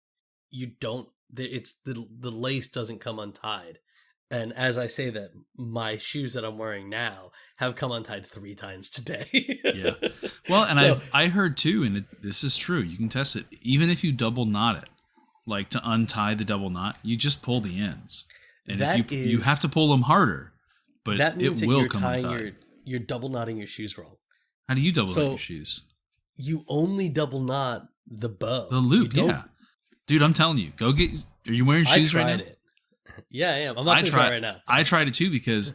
[SPEAKER 1] you don't, it's the lace doesn't come untied. And as I say that, my shoes that I'm wearing now have come untied 3 times today.
[SPEAKER 2] Yeah. Well, and
[SPEAKER 1] So-
[SPEAKER 2] I heard too, and this is true. You can test it. Even if you double knot it, like to untie the double knot, you just pull the ends. And
[SPEAKER 1] That
[SPEAKER 2] if you
[SPEAKER 1] is-
[SPEAKER 2] have to pull them harder, but
[SPEAKER 1] that means
[SPEAKER 2] it
[SPEAKER 1] that
[SPEAKER 2] will
[SPEAKER 1] you're
[SPEAKER 2] come
[SPEAKER 1] tying
[SPEAKER 2] untied.
[SPEAKER 1] you're double knotting your shoes wrong.
[SPEAKER 2] How do you double knot
[SPEAKER 1] So-
[SPEAKER 2] your shoes?
[SPEAKER 1] You only double knot the bow.
[SPEAKER 2] The loop,
[SPEAKER 1] You don't-
[SPEAKER 2] yeah. Dude, I'm telling you, go get. Are you wearing
[SPEAKER 1] I
[SPEAKER 2] shoes
[SPEAKER 1] tried
[SPEAKER 2] right now?
[SPEAKER 1] it. Yeah, I am. I'm not going to try it right now.
[SPEAKER 2] I tried it too because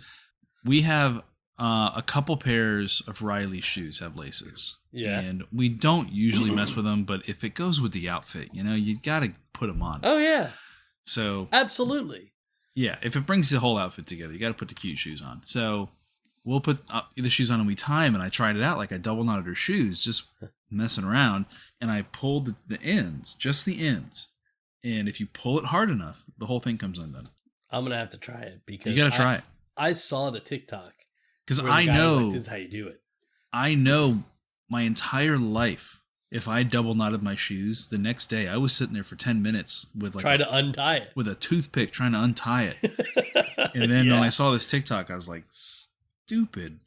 [SPEAKER 2] we have a couple pairs of Riley's shoes have laces.
[SPEAKER 1] Yeah.
[SPEAKER 2] And we don't usually mess with them, but if it goes with the outfit, you got to put them on.
[SPEAKER 1] Oh yeah,
[SPEAKER 2] So
[SPEAKER 1] absolutely.
[SPEAKER 2] yeah, if it brings the whole outfit together, you got to put the cute shoes on. So we'll put the shoes on and we tie them. And I tried it out, like I double knotted her shoes, just messing around, and I pulled the ends, just the ends. And if you pull it hard enough, the whole thing comes undone.
[SPEAKER 1] I'm gonna have to try it because
[SPEAKER 2] You got to try it
[SPEAKER 1] I saw the TikTok
[SPEAKER 2] because
[SPEAKER 1] where the
[SPEAKER 2] I
[SPEAKER 1] guy was
[SPEAKER 2] know
[SPEAKER 1] like, this is how you do it.
[SPEAKER 2] I know my entire life. If I double knotted my shoes, the next day I was sitting there for 10 minutes with like
[SPEAKER 1] Try to untie it.
[SPEAKER 2] with a toothpick trying to untie it. And then
[SPEAKER 1] Yeah.
[SPEAKER 2] when I saw this TikTok, I was like, stupid.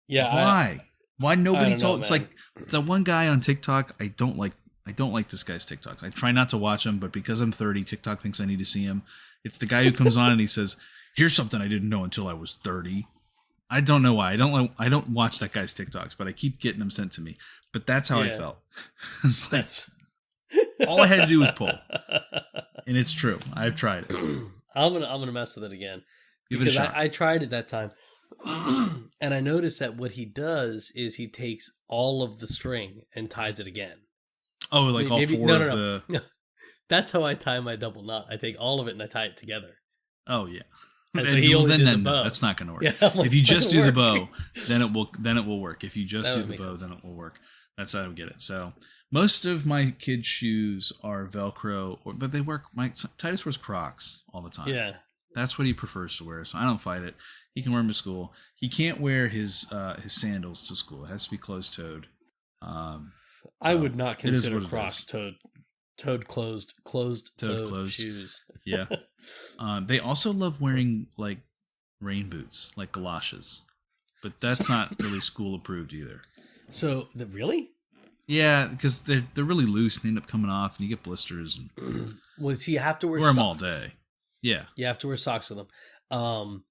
[SPEAKER 1] Yeah,
[SPEAKER 2] Why nobody
[SPEAKER 1] don't know,
[SPEAKER 2] told? It's
[SPEAKER 1] man.
[SPEAKER 2] like the one guy on TikTok. I don't like this guy's TikToks. I try not to watch them, but because I'm 30, TikTok thinks I need to see him. It's the guy who comes on and he says, "Here's something I didn't know until I was 30." I don't know why. I don't watch that guy's TikToks, but I keep getting them sent to me. But that's how I
[SPEAKER 1] Yeah.
[SPEAKER 2] felt. It's like,
[SPEAKER 1] that's
[SPEAKER 2] all I had to do was pull, and it's true. I've tried it.
[SPEAKER 1] I'm gonna mess with it again
[SPEAKER 2] Give it a
[SPEAKER 1] because
[SPEAKER 2] shot.
[SPEAKER 1] I tried it that time, and I noticed that what he does is he takes all of the string and ties it again.
[SPEAKER 2] Oh, like all
[SPEAKER 1] Maybe-
[SPEAKER 2] four
[SPEAKER 1] no,
[SPEAKER 2] of
[SPEAKER 1] no,
[SPEAKER 2] the.
[SPEAKER 1] no. That's how I tie my double knot. I take all of it and I tie it together.
[SPEAKER 2] Oh yeah.
[SPEAKER 1] And so he only did the bow.
[SPEAKER 2] That's not going to work.
[SPEAKER 1] Yeah, I'm like,
[SPEAKER 2] If you just do the
[SPEAKER 1] "Doesn't
[SPEAKER 2] bow, then it will work. If you just
[SPEAKER 1] That
[SPEAKER 2] do
[SPEAKER 1] would
[SPEAKER 2] the
[SPEAKER 1] make
[SPEAKER 2] bow,
[SPEAKER 1] sense.
[SPEAKER 2] then it will work. That's how I get it. So most of my kids' shoes are Velcro, but they work. Titus wears Crocs all the time.
[SPEAKER 1] Yeah.
[SPEAKER 2] That's what he prefers to wear. So I don't fight it. He can wear them to school. He can't wear his sandals to school. It has to be closed toed.
[SPEAKER 1] I
[SPEAKER 2] So
[SPEAKER 1] would not
[SPEAKER 2] it is
[SPEAKER 1] consider
[SPEAKER 2] what it
[SPEAKER 1] Crocs
[SPEAKER 2] is.
[SPEAKER 1] toed closed
[SPEAKER 2] Toed closed.
[SPEAKER 1] shoes.
[SPEAKER 2] Yeah. They also love wearing like rain boots, like galoshes, but that's not really school approved either.
[SPEAKER 1] So really?
[SPEAKER 2] Yeah, because they're really loose and they end up coming off, and you get blisters. And
[SPEAKER 1] Well, so you have to wear
[SPEAKER 2] wear them
[SPEAKER 1] socks.
[SPEAKER 2] all day. Yeah.
[SPEAKER 1] You have to wear socks with them.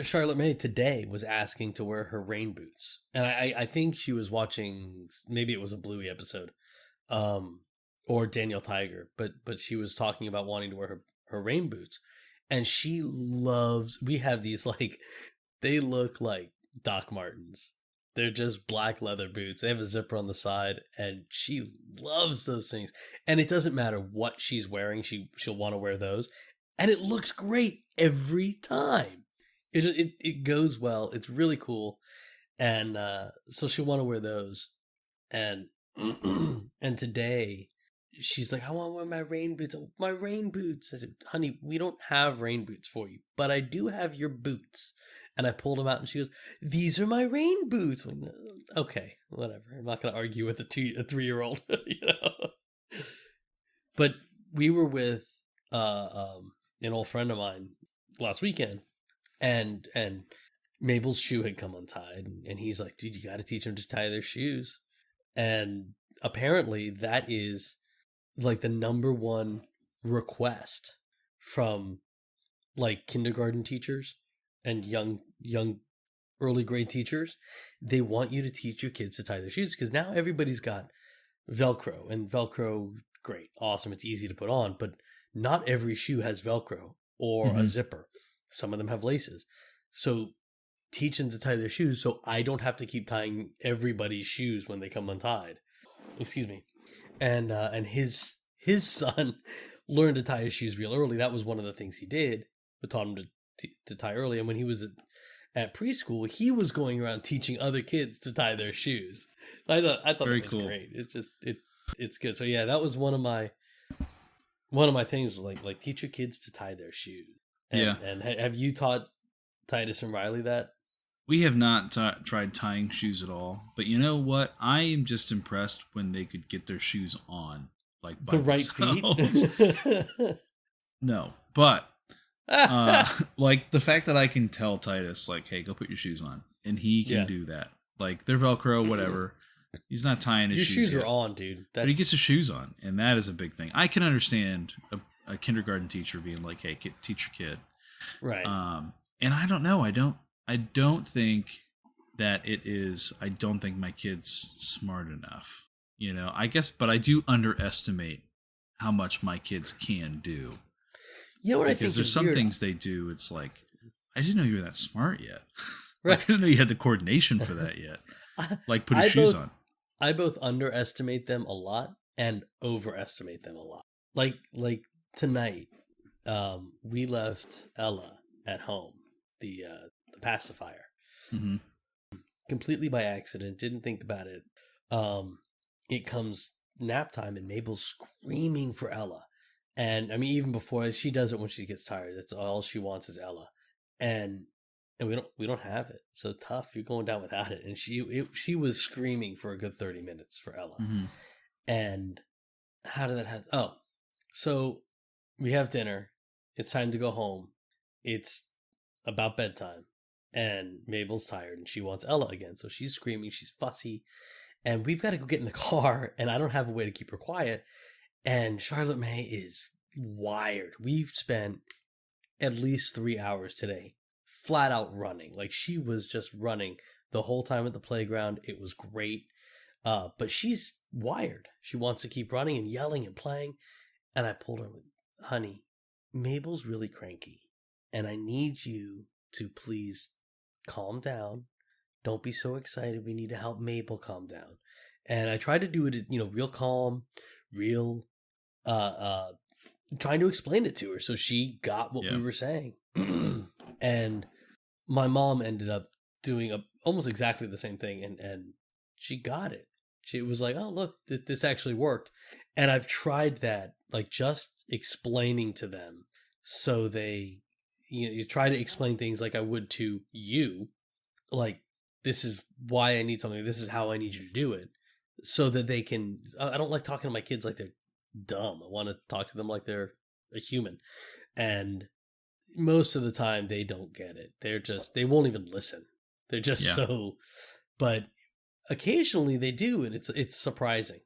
[SPEAKER 1] Charlotte May today was asking to wear her rain boots, and I think she was watching. Maybe it was a Bluey episode, um, or Daniel Tiger, but she was talking about wanting to wear her rain boots, and she loves. We have these like they look like Doc Martens. They're just black leather boots. They have a zipper on the side, and she loves those things. And it doesn't matter what she's wearing; she'll want to wear those, and it looks great every time. It goes well. It's really cool, and so she'll want to wear those. And and today she's like, I want to wear my rain boots. My rain boots. I said, honey, we don't have rain boots for you, but I do have your boots. And I pulled them out, and she goes, "These are my rain boots." Like, okay, whatever. I'm not going to argue with a 3-year-old, you know. But we were with an old friend of mine last weekend, and Mabel's shoe had come untied, and he's like, "Dude, you got to teach them to tie their shoes." And apparently, that is like the number one request from like kindergarten teachers and young early grade teachers. They want you to teach your kids to tie their shoes because now everybody's got Velcro, and Velcro, great, awesome, it's easy to put on, but not every shoe has Velcro or a zipper. Some of them have laces. So teach them to tie their shoes so I don't have to keep tying everybody's shoes when they come untied. Excuse me. And his son learned to tie his shoes real early. That was one of the things he did. We taught him to tie early. And when he was at preschool, he was going around teaching other kids to tie their shoes. I thought
[SPEAKER 2] Very
[SPEAKER 1] that was
[SPEAKER 2] cool.
[SPEAKER 1] great. It's just it's good. So yeah, that was one of my things, like teach your kids to tie their shoes. And,
[SPEAKER 2] Yeah.
[SPEAKER 1] And have you taught Titus and Riley that?
[SPEAKER 2] We have not tried tying shoes at all, but you know what? I am just impressed when they could get their shoes on, like by
[SPEAKER 1] The right
[SPEAKER 2] themselves.
[SPEAKER 1] feet?
[SPEAKER 2] No, but like the fact that I can tell Titus, like, hey, go put your shoes on, and he can do that. Like they're Velcro, whatever. He's not tying his
[SPEAKER 1] Your shoes
[SPEAKER 2] yet,
[SPEAKER 1] are on, dude.
[SPEAKER 2] but he gets his shoes on, and that is a big thing. I can understand a kindergarten teacher being like, hey, teach your kid,
[SPEAKER 1] right.
[SPEAKER 2] And I don't know. I don't think that it is. I don't think my kid's smart enough. You know, I guess, but I do underestimate how much my kids can do.
[SPEAKER 1] You know what
[SPEAKER 2] Because
[SPEAKER 1] I think
[SPEAKER 2] there's
[SPEAKER 1] is
[SPEAKER 2] some
[SPEAKER 1] weird?
[SPEAKER 2] things they do. It's like, I didn't know you were that smart yet.
[SPEAKER 1] Right.
[SPEAKER 2] I didn't know you had the coordination for that yet. Like put his shoes on.
[SPEAKER 1] I both underestimate them a lot and overestimate them a lot. Like tonight, we left Ella at home, the pacifier,
[SPEAKER 2] Mm-hmm.
[SPEAKER 1] completely by accident. Didn't think about it. It comes nap time, and Mabel's screaming for Ella. And I mean, even before, she does it when she gets tired. That's all she wants is Ella, and we don't have it. So tough, you're going down without it. And she was screaming for a good 30 minutes for Ella.
[SPEAKER 2] Mm-hmm.
[SPEAKER 1] And how did that happen? Oh, so we have dinner. It's time to go home. It's about bedtime, and Mabel's tired, and she wants Ella again. So she's screaming. She's fussy, and we've got to go get in the car. And I don't have a way to keep her quiet. And Charlotte May is wired. We've spent at least 3 hours today flat out running. Like she was just running the whole time at the playground. It was great. But she's wired. She wants to keep running and yelling and playing. And I pulled her, honey, Mabel's really cranky. And I need you to please calm down. Don't be so excited. We need to help Mabel calm down. And I tried to do it, real calm, real trying to explain it to her so she got what we were saying. And my mom ended up doing almost exactly the same thing, and she got it. She was like, oh look, this actually worked. And I've tried that, like just explaining to them, so they you try to explain things like I would to you, like this is why I need something, this is how I need you to do it, so that they can. I don't like talking to my kids like they're dumb. I want to talk to them like they're a human. And most of the time they don't get it. They won't even listen. They're just so, but occasionally they do, and it's surprising,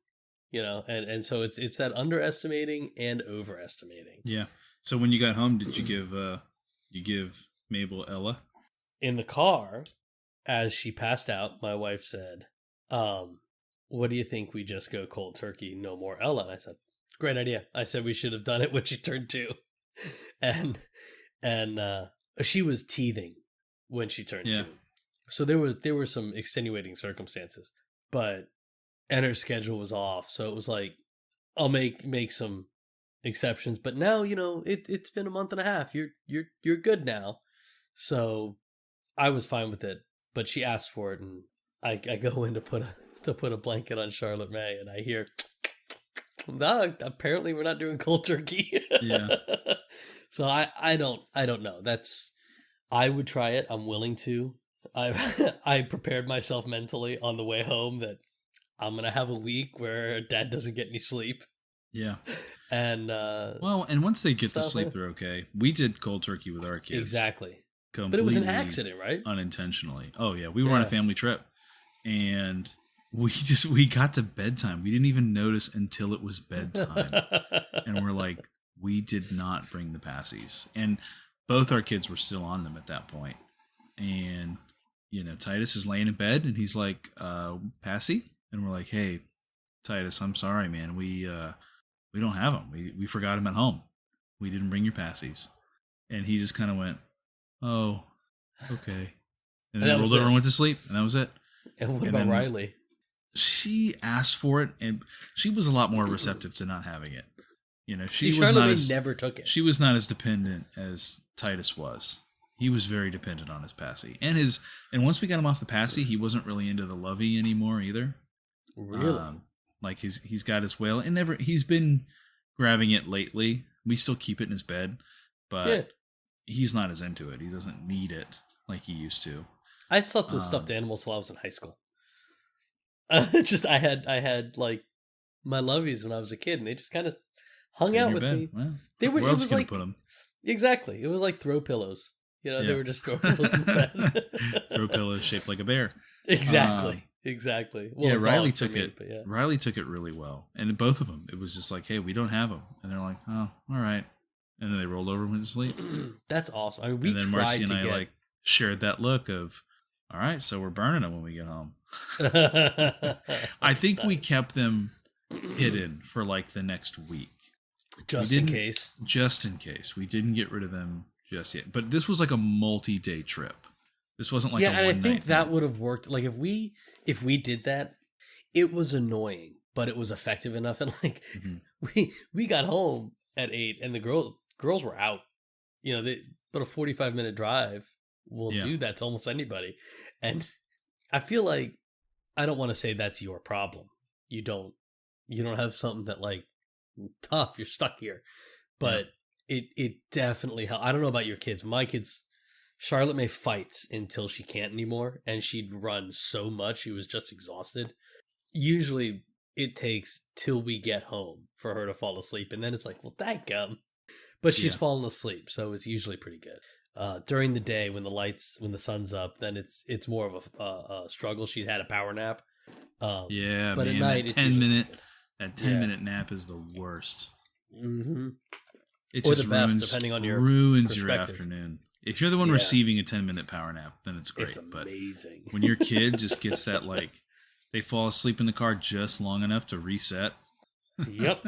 [SPEAKER 1] and so it's that underestimating and overestimating.
[SPEAKER 2] Yeah. So when you got home, did you give Mabel Ella?
[SPEAKER 1] In the car, as she passed out, my wife said, what do you think we just go cold turkey, no more Ella? And I said, great idea. I said we should have done it when she turned 2. And she was teething when she turned 2. So there were some extenuating circumstances, and her schedule was off. So it was like, I'll make some exceptions, but now, it's been a month and a half. You're good now. So I was fine with it, but she asked for it, and I go in to put a blanket on Charlotte May, and I hear, no, apparently we're not doing cold turkey.
[SPEAKER 2] Yeah.
[SPEAKER 1] So I don't know. I would try it. I'm willing to. I prepared myself mentally on the way home that I'm gonna have a week where Dad doesn't get any sleep.
[SPEAKER 2] Yeah.
[SPEAKER 1] And
[SPEAKER 2] and once they get to sleep, they're okay. We did cold turkey with our kids.
[SPEAKER 1] Exactly.
[SPEAKER 2] Completely,
[SPEAKER 1] but it was an accident, right?
[SPEAKER 2] Unintentionally. Oh yeah, we were on a family trip, and we got to bedtime. We didn't even notice until it was bedtime, and we're like, we did not bring the passies, and both our kids were still on them at that point. And Titus is laying in bed, and he's like, "Passy," and we're like, "Hey, Titus, I'm sorry, man. We don't have them. We forgot them at home. We didn't bring your passies." And he just kind of went, "Oh, okay." And then rolled over and went to sleep, and that was it.
[SPEAKER 1] And what about Riley?
[SPEAKER 2] She asked for it, and she was a lot more receptive to not having it. She
[SPEAKER 1] never took it.
[SPEAKER 2] She was not as dependent as Titus was. He was very dependent on his passy, and once we got him off the passy, he wasn't really into the lovey anymore either.
[SPEAKER 1] Really?
[SPEAKER 2] Like he's got his whale, and he's been grabbing it lately. We still keep it in his bed, but he's not as into it. He doesn't need it like he used to.
[SPEAKER 1] I slept with stuffed animals till I was in high school. I had like my lovies when I was a kid, and they just kind of hung out with me.
[SPEAKER 2] Well,
[SPEAKER 1] where
[SPEAKER 2] else can put them?
[SPEAKER 1] Exactly. It was like throw pillows. They were just throw pillows in the bed.
[SPEAKER 2] Throw pillows shaped like a bear.
[SPEAKER 1] Exactly. Exactly.
[SPEAKER 2] Well, Riley took it. Riley took it really well, and both of them, it was just like, "Hey, we don't have them," and they're like, "Oh, all right," and then they rolled over and went to sleep.
[SPEAKER 1] That's awesome. I mean,
[SPEAKER 2] and then Marcy and I shared that look of, "All right, so we're burning them when we get home." I think we kept them hidden for like the next week,
[SPEAKER 1] just in case.
[SPEAKER 2] Just in case, we didn't get rid of them just yet. But this was like a multi-day trip. This wasn't like a one-night
[SPEAKER 1] and I think
[SPEAKER 2] thing.
[SPEAKER 1] that would have worked. Like if we did that, it was annoying, but it was effective enough. And like we got home at 8, and the girls were out. But a 45-minute drive will do that to almost anybody. And I feel like, I don't want to say that's your problem. You don't have something that like tough. You're stuck here, but it definitely helped. I don't know about your kids. My kids. Charlotte May fights until she can't anymore, and she'd run so much she was just exhausted. Usually it takes till we get home for her to fall asleep, and then it's like, well, dadgum. But she's fallen asleep, so it's usually pretty good. During the day when the sun's up, then it's more of a struggle. She's had a power nap. But
[SPEAKER 2] man,
[SPEAKER 1] at night,
[SPEAKER 2] that 10-minute nap is the worst.
[SPEAKER 1] Mm-hmm.
[SPEAKER 2] It
[SPEAKER 1] or
[SPEAKER 2] just
[SPEAKER 1] the best,
[SPEAKER 2] ruins,
[SPEAKER 1] depending on your
[SPEAKER 2] ruins your afternoon. If you're the one receiving a 10-minute power nap, then it's great.
[SPEAKER 1] It's amazing.
[SPEAKER 2] But when your kid just gets that, like, they fall asleep in the car just long enough to reset.
[SPEAKER 1] Yep.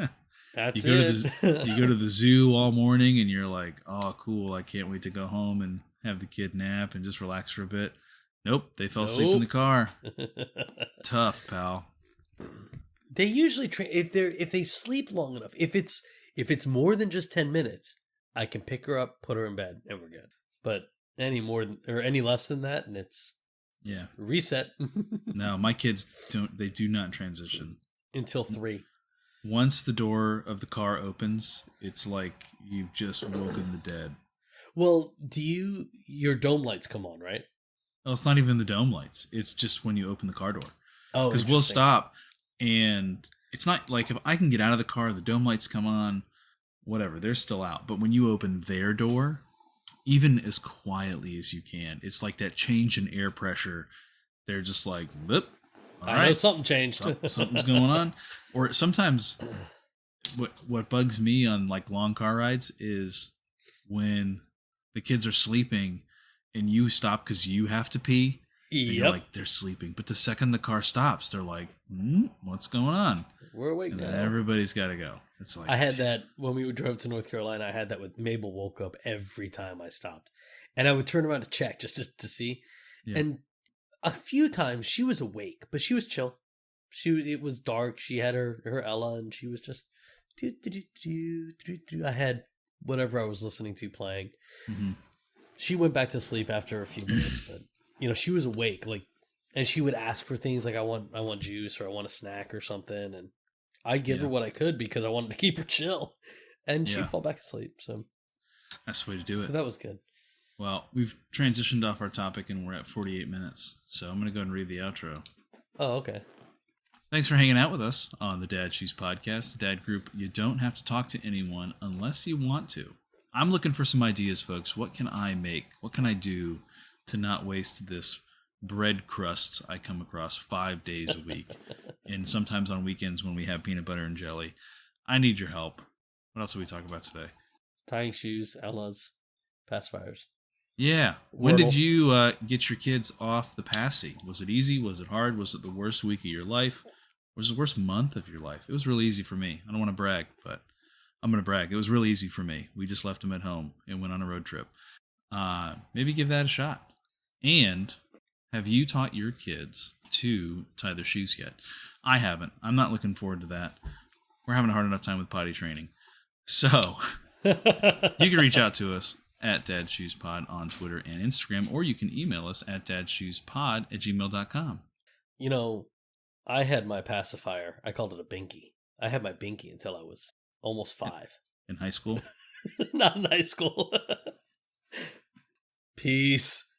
[SPEAKER 1] That's
[SPEAKER 2] you go to the zoo all morning, and you're like, oh, cool, I can't wait to go home and have the kid nap and just relax for a bit. Nope, they fell asleep in the car. Tough, pal.
[SPEAKER 1] They usually if they sleep long enough. If it's more than just 10 minutes, I can pick her up, put her in bed, and we're good. But any less than that, and it's reset.
[SPEAKER 2] No, my kids do not transition
[SPEAKER 1] until 3.
[SPEAKER 2] Once the door of the car opens, it's like you've just woken the dead.
[SPEAKER 1] Well, your dome lights come on, right?
[SPEAKER 2] Oh, it's not even the dome lights. It's just when you open the car door.
[SPEAKER 1] Oh,
[SPEAKER 2] because we'll stop, and it's not like if I can get out of the car, the dome lights come on, whatever, they're still out. But when you open their door, even as quietly as you can, it's like that change in air pressure. They're just like, whoop.
[SPEAKER 1] I know something changed.
[SPEAKER 2] Something's going on. Or sometimes what bugs me on like long car rides is when the kids are sleeping and you stop because you have to pee. And you're
[SPEAKER 1] Yep.
[SPEAKER 2] like, they're sleeping. But the second the car stops, they're like, what's going on?
[SPEAKER 1] We're awake
[SPEAKER 2] And
[SPEAKER 1] now.
[SPEAKER 2] then everybody's got to go. It's like,
[SPEAKER 1] I had that when we drove to North Carolina. I had that with Mabel woke up every time I stopped. And I would turn around to check just to see.
[SPEAKER 2] Yeah.
[SPEAKER 1] And a few times she was awake, but she was chill. It was dark. She had her Ella, and she was just I had whatever I was listening to playing.
[SPEAKER 2] Mhm.
[SPEAKER 1] She went back to sleep after a few minutes, but she was awake, like, and she would ask for things like I want juice or I want a snack or something, and I give her what I could because I wanted to keep her chill, and she'd fall back asleep. So
[SPEAKER 2] that's the way to do it.
[SPEAKER 1] So that was good.
[SPEAKER 2] Well, we've transitioned off our topic and we're at 48 minutes. So I'm going to go ahead and read the outro.
[SPEAKER 1] Oh, okay.
[SPEAKER 2] Thanks for hanging out with us on the Dad Shoes Podcast, the dad group. You don't have to talk to anyone unless you want to. I'm looking for some ideas, folks. What can I make? What can I do to not waste this bread crust I come across 5 days a week? And sometimes on weekends when we have peanut butter and jelly. I need your help. What else did we talk about today?
[SPEAKER 1] Tying shoes, Ella's, pacifiers.
[SPEAKER 2] Yeah. When
[SPEAKER 1] Wordle.
[SPEAKER 2] did you get your kids off the passy? Was it easy? Was it hard? Was it the worst week of your life? Was it the worst month of your life? It was really easy for me. I don't want to brag, but I'm going to brag. It was really easy for me. We just left them at home and went on a road trip. Maybe give that a shot. And have you taught your kids to tie their shoes yet? I haven't. I'm not looking forward to that. We're having a hard enough time with potty training. So you can reach out to us at dadshoespod on Twitter and Instagram, or you can email us at dadshoespod@gmail.com.
[SPEAKER 1] I had my pacifier. I called it a binky. I had my binky until I was almost 5.
[SPEAKER 2] In high school?
[SPEAKER 1] Not in high school. Peace.